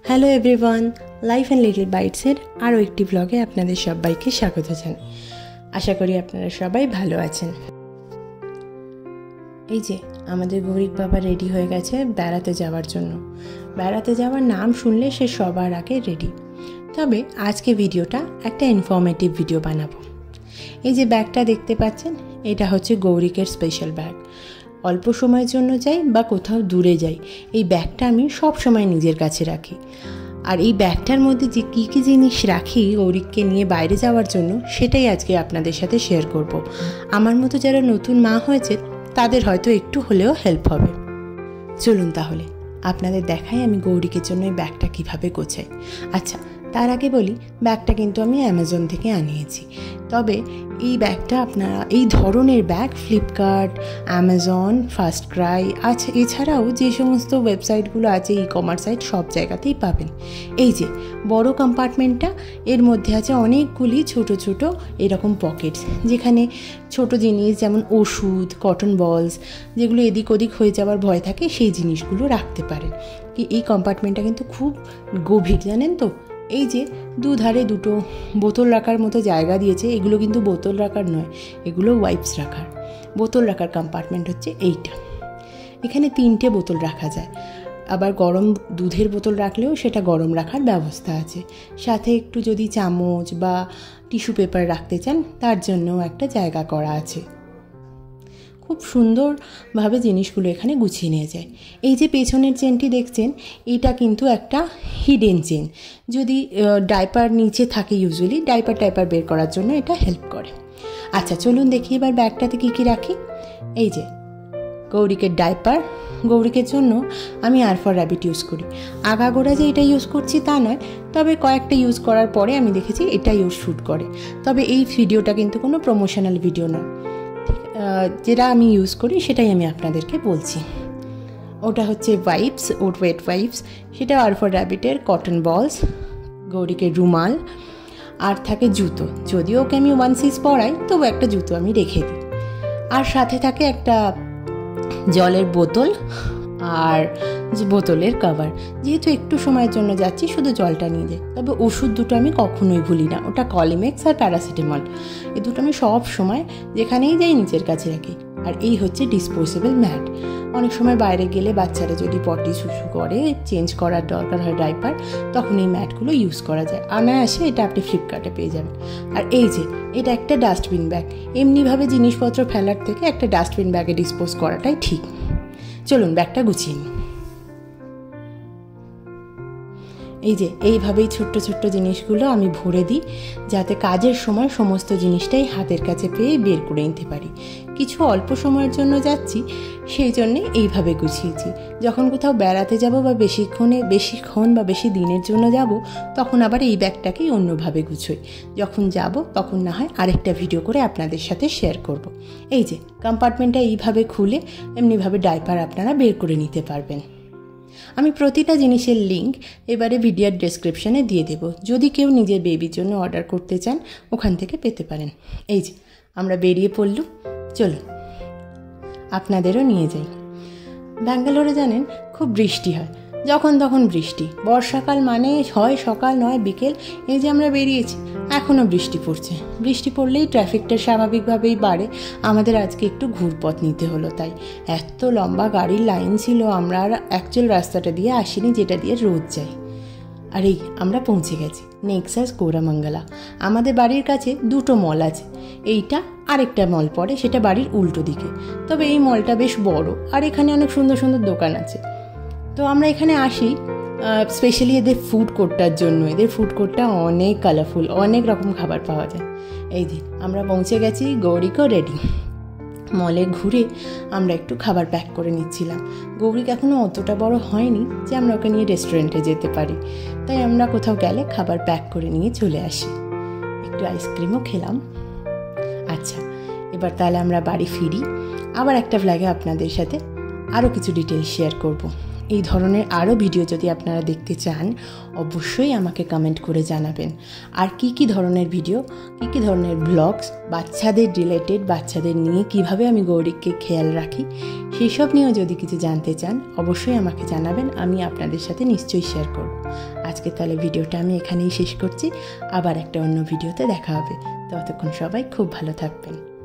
Hello everyone, life and little বাইটসের আরও একটি ব্লগে আপনাদের সবাইকে স্বাগত জানাই। আশা করি আপনারা সবাই ভালো আছেন। এই যে আমাদের গৌরিক বাবা রেডি হয়ে গেছে বেড়াতে যাওয়ার জন্য। বেড়াতে যাওয়ার নাম শুনলে সে সবার আগে রেডি। তবে আজকে ভিডিওটা একটা ইনফরমেটিভ ভিডিও বানাবো। এই যে ব্যাগটা দেখতে পাচ্ছেন, এটা হচ্ছে গৌরিকের স্পেশাল ব্যাগ। অল্প সময়ের জন্য যাই বা কোথাও দূরে যাই, এই ব্যাগটা আমি সব সময় নিজের কাছে রাখি। আর এই ব্যাগটার মধ্যে যে কী কী জিনিস রাখি গৌরিককে নিয়ে বাইরে যাওয়ার জন্য, সেটাই আজকে আপনাদের সাথে শেয়ার করব। আমার মতো যারা নতুন মা হয়েছে তাদের হয়তো একটু হলেও হেল্প হবে। চলুন তাহলে আপনাদের দেখাই আমি গৌরিকের জন্য এই ব্যাগটা কীভাবে গোছাই। আচ্ছা, তার আগে বলি, ব্যাগটা কিন্তু আমি অ্যামাজন থেকে আনিয়েছি। তবে এই ব্যাগটা আপনারা এই ধরনের bag Flipkart, Amazon, first Cry আছে, এছাড়াও যে সমস্ত ওয়েবসাইটগুলো আছে ই কমার্স সাইট, সব জায়গাতেই পাবেন। এই যে বড় কম্পার্টমেন্টটা, এর মধ্যে আছে অনেকগুলি ছোট ছোট এরকম পকেটস, যেখানে ছোট জিনিস যেমন ওষুধ, কটন বলস, যেগুলো এদিক ওদিক হয়ে যাওয়ার ভয় থাকে, সেই জিনিসগুলো রাখতে পারেন। এই কম্পার্টমেন্টটা কিন্তু খুব গভীর, জানেন তো। এই যে দুধারে দুটো বোতল রাখার মতো জায়গা দিয়েছে, এগুলো কিন্তু বোতল রাখার নয়, এগুলো ওয়াইপস রাখার। বোতল রাখার কম্পার্টমেন্ট হচ্ছে এইটা। এখানে 3টে বোতল রাখা যায়। আবার গরম দুধের বোতল রাখলেও সেটা গরম রাখার ব্যবস্থা আছে। সাথে একটু যদি চামচ বা টিস্যু পেপার রাখতে চান, তার জন্যও একটা জায়গা করা আছে। খুব সুন্দরভাবে জিনিসগুলো এখানে গুছিয়ে নিয়ে যায়। এই যে পেছনের চেনটি দেখছেন, এটা কিন্তু একটা হিডেন চেন। যদি ডাইপার নিচে থাকে, ইউজুয়ালি ডাইপার বের করার জন্য এটা হেল্প করে। আচ্ছা, চলুন দেখি এবার ব্যাগটাতে কী কী রাখি। এই যে গৌরিকের ডাইপার। গৌরিকের জন্য আমি আর ফর র্যাবিট ইউজ করি। আগাগোড়া যে এটা ইউজ করছি তা নয়, তবে কয়েকটা ইউজ করার পরে আমি দেখেছি এটা ইউজ শুট করে। তবে এই ভিডিওটা কিন্তু কোনো প্রমোশনাল ভিডিও নয়, যেটা আমি ইউজ করি সেটাই আমি আপনাদেরকে বলছি। ওটা হচ্ছে ওয়াইপস, ওয়েট ওয়াইপস, সেটা আর ফর র্যাবিটের কটন বলস, গৌরিকের রুমাল, আর থাকে জুতো। যদিও ওকে আমি 1 size পরাই, তবু একটা জুতো আমি রেখে দিই। আর সাথে থাকে একটা জলের বোতল আর বোতলের কভার। যেহেতু একটু সময়ের জন্য যাচ্ছি, শুধু জলটা নিয়ে যাই। তবে ওষুধ দুটো আমি কখনোই ভুলি না, ওটা কলিমেক্স আর প্যারাসিটামল। এই দুটো আমি সব সময় যেখানেই যাই নিজের কাছে রাখি। আর এই হচ্ছে ডিসপোজেবল ম্যাট। অনেক সময় বাইরে গেলে বাচ্চারা যদি পটি শুশু করে, চেঞ্জ করার দরকার হয় ডাইপার, তখন এই ম্যাটগুলো ইউজ করা যায়। অনায়াসে এটা আপনি ফ্লিপকার্টে পেয়ে যাবেন। আর এই যে এটা একটা ডাস্টবিন ব্যাগ। এমনিভাবে জিনিসপত্র ফেলার থেকে একটা ডাস্টবিন ব্যাগে ডিসপোজ করাটাই ঠিক। চলুন ব্যাগটা গুছিয়ে নিই। এই যে এইভাবেই ছোট্ট ছোট্ট জিনিসগুলো আমি ভরে দিই, যাতে কাজের সময় সমস্ত জিনিসটাই হাতের কাছে পেয়ে বের করে নিতে পারি। কিছু অল্প সময়ের জন্য যাচ্ছি, সেই জন্যে এইভাবে গুছিয়েছি। যখন কোথাও বেড়াতে যাব বা বেশিক্ষণ বা বেশি দিনের জন্য যাব, তখন আবার এই ব্যাগটাকেই অন্যভাবে গুছোই। যখন যাব তখন না হয় আরেকটা ভিডিও করে আপনাদের সাথে শেয়ার করব। এই যে কম্পার্টমেন্টটা এইভাবে খুলে এমনিভাবে ডাইপার আপনারা বের করে নিতে পারবেন। আমি প্রতিটা জিনিসের লিঙ্ক এবারে ভিডিওর ডেসক্রিপশানে দিয়ে দেব। যদি কেউ নিজের বেবির জন্য অর্ডার করতে চান, ওখান থেকে পেতে পারেন। এই যে আমরা বেরিয়ে পড়লুম, চলুন আপনাদেরও নিয়ে যাই। ব্যাঙ্গালোরে জানেন খুব বৃষ্টি হয়, যখন তখন বৃষ্টি। বর্ষাকাল মানে হয় সকাল নয় বিকেল। এই যে আমরা বেরিয়েছি, এখনও বৃষ্টি পড়ছে। বৃষ্টি পড়লেই ট্রাফিকটা স্বাভাবিকভাবেই বাড়ে। আমাদের আজকে একটু ঘুরপথ নিতে হলো, তাই এত লম্বা গাড়ির লাইন ছিল। আমরা আর অ্যাকচুয়াল রাস্তাটা দিয়ে আসিনি, যেটা দিয়ে রোজ যাই। আর এই আমরা পৌঁছে গেছি নেক্সাস কোরামাঙ্গালা। আমাদের বাড়ির কাছে দুটো মল আছে। এইটা আরেকটা মল পড়ে, সেটা বাড়ির উল্টো দিকে। তবে এই মলটা বেশ বড়, আর এখানে অনেক সুন্দর সুন্দর দোকান আছে। তো আমরা এখানে আসি স্পেশালি এদের ফুড কোর্টটার জন্য। এদের ফুড কোর্টটা অনেক কালারফুল, অনেক রকম খাবার পাওয়া যায়। এই যে আমরা পৌঁছে গেছি, গৌরিকও রেডি। মলে ঘুরে আমরা একটু খাবার প্যাক করে নিচ্ছিলাম। গৌরিক এখনও অতটা বড় হয়নি যে আমরা ওকে নিয়ে রেস্টুরেন্টে যেতে পারি, তাই আমরা কোথাও গেলে খাবার প্যাক করে নিয়ে চলে আসি। একটু আইসক্রিমও খেলাম। আচ্ছা, এবার তাহলে আমরা বাড়ি ফিরি। আবার একটা ভ্লগে আপনাদের সাথে আরও কিছু ডিটেলস শেয়ার করব। এই ধরনের আরও ভিডিও যদি আপনারা দেখতে চান অবশ্যই আমাকে কমেন্ট করে জানাবেন। আর কি ধরনের ভিডিও, কি ধরনের ব্লগস, বাচ্চাদের রিলেটেড, বাচ্চাদের নিয়ে কিভাবে আমি গৌরিককে খেয়াল রাখি সেই সব নিয়েও যদি কিছু জানতে চান অবশ্যই আমাকে জানাবেন, আমি আপনাদের সাথে নিশ্চয়ই শেয়ার করব। আজকে তাহলে ভিডিওটা আমি এখানেই শেষ করছি, আবার একটা অন্য ভিডিওতে দেখা হবে। ততক্ষণ সবাই খুব ভালো থাকবেন।